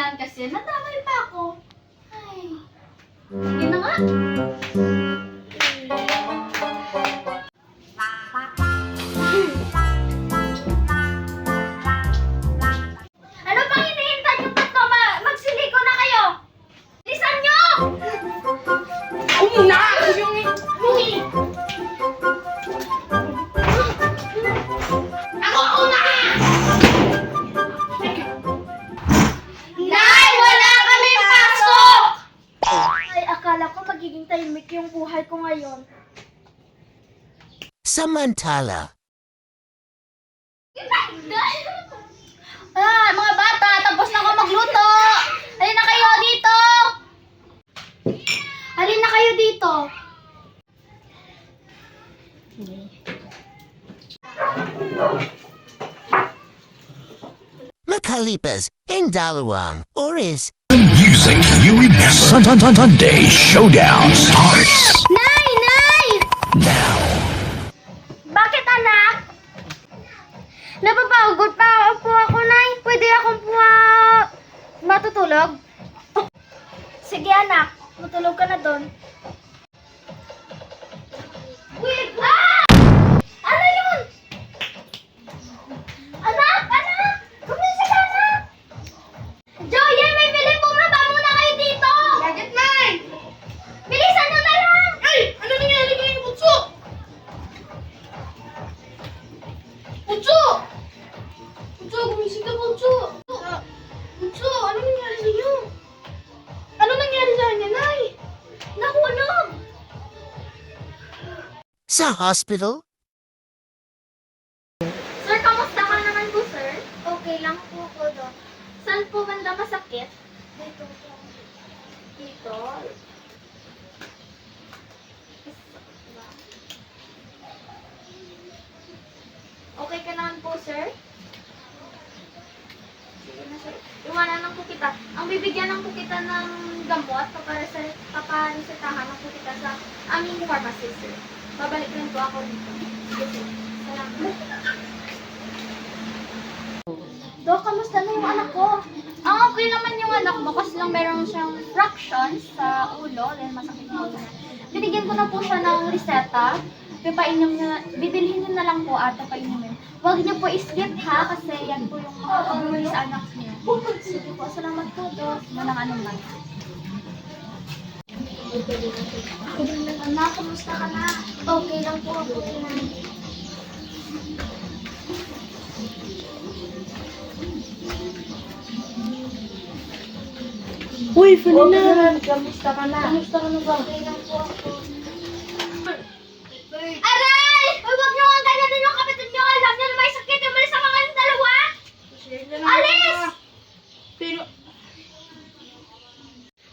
naman kasi, nadamay pa ako. Ay, sige na nga. Ano pang hinihintay yung tatlo? Magsiliko na kayo! Bilisan nyo! Una! Yung... Ako una! Nay! Wala kami pasok! Ay, akala ko magiging tahimik yung buhay ko ngayon. Samantala. Ah, mga bata, tapos na ako magluto! Halina na kayo dito! Halina na kayo dito! Makalipas ang dalawang oras. Music UMS Sunday Showdown starts Nay! Nay! now. Bakit anak? Napapagod pa po ako, Nay. Pwede akong matutulog? Sige anak, matulog ka na doon. Wait! Ah! Ano yun? Anak! Anak! Gumising ka, anak! Joyen, may biling bumaba muna kayo dito! Bakit, Nay? Bilisan nyo na lang! Ay! Ano nangyari kay Butso? Butso! Butso, gumising ka, Butso! Butso, ano nangyari sa iyo? Ano nangyari sa kanya, Nay? Nahulog! Sa hospital, Sir, kamusta ka naman po, sir? Okay lang po ko do. Saan po banda masakit? Dito po. Dito? Okay ka naman po, sir? Sige na, sir. Iwanan lang po kita. Ang bibigyan lang po kita ng gamot paparesetahan lang po kita sa aming pharmacy, sir. Babalik rin po ako dito. Sige, sir. Salamat. Dok, kamusta na yung anak ko? Okay naman yung anak mo kasi lang meron siyang fractions sa ulo dahil masakit yung ulo niya. Binigyan ko na po siya ng reseta. Bibilhin niyo na lang po at papainumin. Huwag niyo po i-skip ha kasi yan po yung makakabuli sa anak niya. Sige po, salamat po, Dok. Walang anuman. Anak, kamusta ka na? Okay lang po ako na. Uy, Ferdinand! Kamusta ka na? Kamusta ka na ba? Okay lang po ako. Aray! Huwag niyo ang ganyan yung kapatid niyo. Alam niyo na may sakit. Umalis ang mga yung dalawa. Alis! Pero,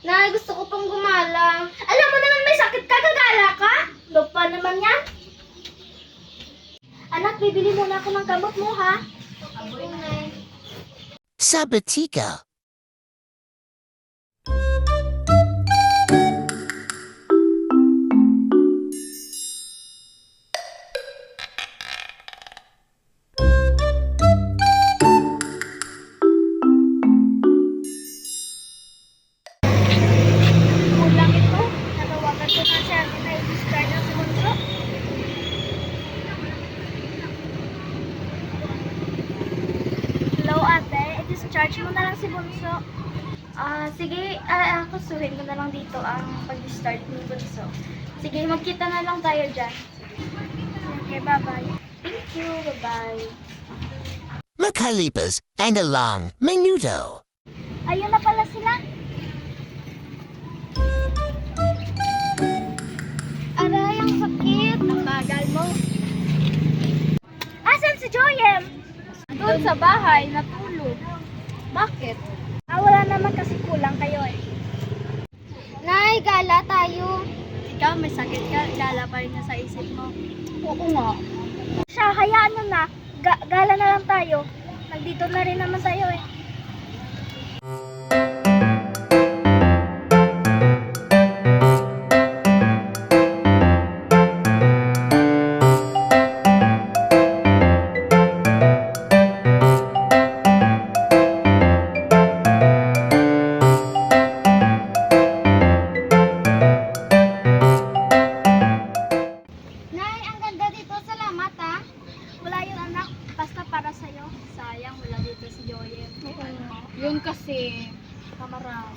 Nay, gusto ko pang gumala. Alam mo naman may sakit ka. Gagala ka? Lupa naman yan. Anak, bibili muna ako ng gamot mo, ha? Aboy, Nay. sa batika. Kulang ito. Natawagan ko na siya. Na i-discard ang segundo. Hello, ate. I-discharge mo na lang si Bunso. Sige, kusuhin ko na lang dito ang pag-discharge ni Bunso. Sige, magkita na lang tayo dyan. Okay, bye-bye. Thank you, bye-bye. Makalipas ang ilang minuto. Ayun na pala sila. Aray, ang sakit. Ang bagal mo. Asan si Joyem? Doon sa bahay, natulog. Bakit? Wala naman kasi kulang kayo eh. Nay, gala tayo. Ikaw, may sakit ka. Gala pa rin niya sa isip mo. Oo nga. Siya, hayaan mo na. Gala na lang tayo. Nandito na rin naman tayo eh. Yun kasi, kamara.